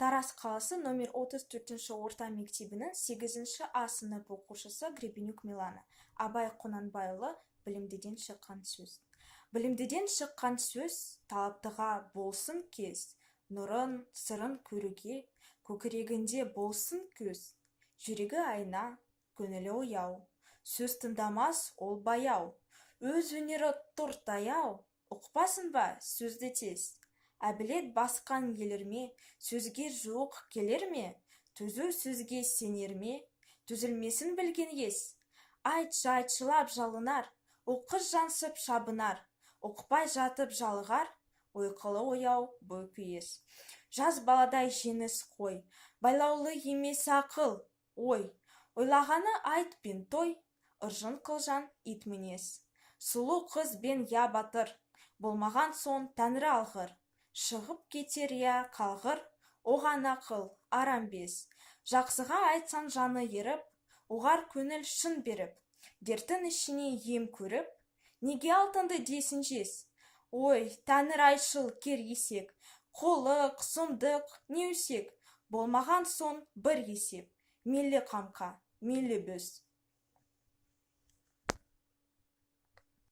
Тараз қаласы номер 34 орта мектебінің 8 А сынып оқушысы Гребенюк Милана. Абай Қонанбайұлы білімдіден шыққан сөз. Білімдіден шыққан сөз талаптыға болсын кез, нұрын, сырын көруге, көкірегінде болсын көз. Жүрегі айна, көңілі ояу, сөз тыңдамас ол баяу. Өз өнері тұр таяу, ұқпасын ба сөзді тез. Әбілет басқан елірме, сөзге жуық келер ме? Төзу сөзге сенер ме? Төзілмесін білген ес. Айтшылап жалынар, оқыз жансып шабынар. Оқпай жатып жалығар, ойқылы ояу бой күйес. Жас баладай жеңіс қой, байлаулы емес ақыл, ой. Ойлағаны айт пен той, ыржын қылжан ит мінез. Сұлу қыз бен я батыр, болмаған сон тәңірі алғыр. Шығып кетер я қалғыр, оған ақыл, арам без. Жақсыға айтсан жаны еріп, оғар көңіл шын беріп. Дертін ішіне ем көріп, неге алтынды десін жес. Ой, тәңір айшыл кер есек, қолық, сұмдық, не өсек. Болмаған сон бір есеп, мейлі қамқа, мейлі бөз.